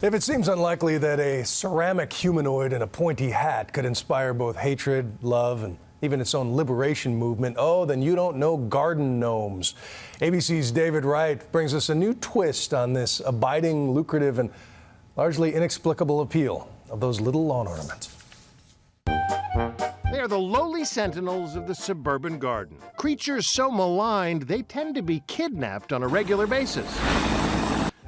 If it seems unlikely that a ceramic humanoid in a pointy hat could inspire both hatred, love, and even its own liberation movement, oh, then you don't know garden gnomes. ABC's David Wright brings us a new twist on this abiding, lucrative, and largely inexplicable appeal of those little lawn ornaments. They are the lowly sentinels of the suburban garden. Creatures so maligned, they tend to be kidnapped on a regular basis.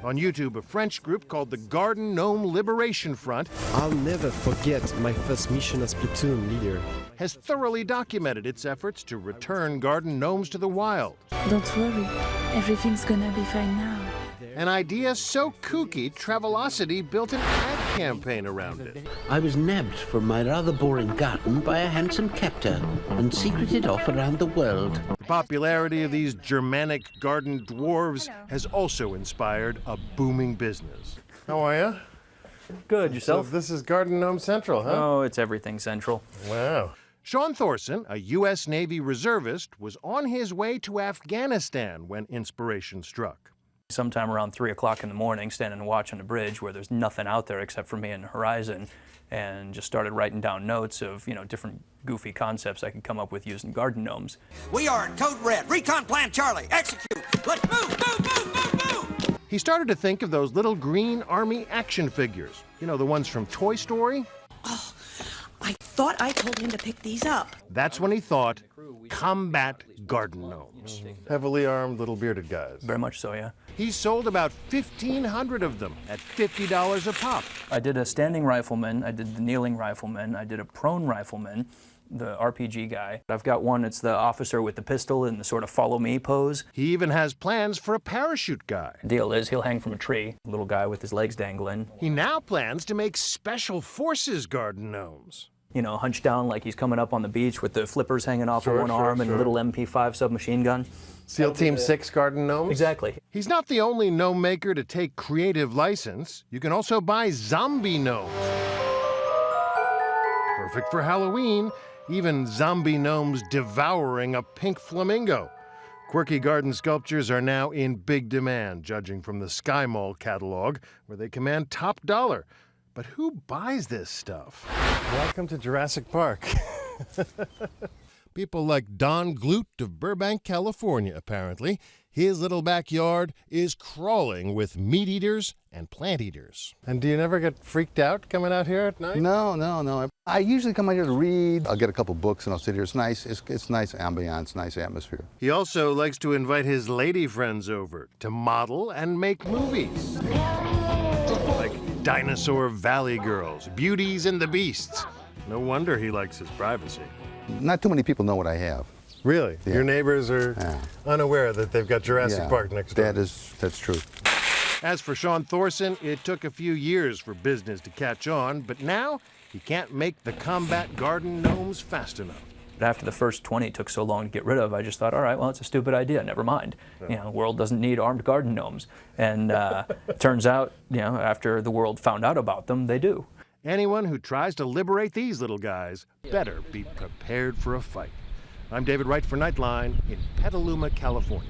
On YouTube, a French group called the Garden Gnome Liberation Front I'll never forget my first mission as platoon leader. has thoroughly documented its efforts to return garden gnomes to the wild. Don't worry, everything's gonna be fine now. An idea so kooky, Travelocity built an ad campaign around it. I was nabbed from my rather boring garden by a handsome captor and secreted off around the world. The popularity of these Germanic garden dwarves has also inspired a booming business. How are you? Good, yourself? So this is Garden Gnome Central, huh? Oh, it's everything central. Wow. Sean Thorson, a U.S. Navy reservist, was on his way to Afghanistan when inspiration struck. Sometime around 3 o'clock in the morning, standing and watching a bridge where there's nothing out there except for me and the horizon, and just started writing down notes of, different goofy concepts I could come up with using garden gnomes. We are in Code Red. Recon Plan Charlie. Execute. Let's move. He started to think of those little green army action figures. The ones from Toy Story? Oh, I thought I told him to pick these up. That's when he thought combat garden gnomes. Heavily armed little bearded guys. Very much so, yeah. He sold about 1,500 of them at $50 a pop. I did a standing rifleman, I did the kneeling rifleman, I did a prone rifleman, the RPG guy. I've got one that's the officer with the pistol in the sort of follow me pose. He even has plans for a parachute guy. The deal is he'll hang from a tree, a little guy with his legs dangling. He now plans to make special forces garden gnomes. Hunched down like he's coming up on the beach with the flippers hanging off of one arm and a little MP5 submachine gun. SEAL Team 6 garden gnomes? Exactly. He's not the only gnome maker to take creative license. You can also buy zombie gnomes. Perfect for Halloween. Even zombie gnomes devouring a pink flamingo. Quirky garden sculptures are now in big demand, judging from the Sky Mall catalog, where they command top dollar. But who buys this stuff? Welcome to Jurassic Park. People like Don Glute of Burbank, California, apparently. His little backyard is crawling with meat eaters and plant eaters. And do you never get freaked out coming out here at night? No. I usually come out here to read. I'll get a couple books and I'll sit here. It's nice. It's nice ambiance, nice atmosphere. He also likes to invite his lady friends over to model and make movies. Like Dinosaur Valley Girls, Beauties and the Beasts. No wonder he likes his privacy. Not too many people know what I have. Really? Yeah. Your neighbors are unaware that they've got Jurassic Park next door? That's true. As for Sean Thorson, it took a few years for business to catch on, but now he can't make the combat garden gnomes fast enough. But after the first 20 took so long to get rid of, I just thought, all right, well, it's a stupid idea, never mind. The world doesn't need armed garden gnomes. And turns out, after the world found out about them, they do. Anyone who tries to liberate these little guys better be prepared for a fight. I'm David Wright for Nightline in Petaluma, California.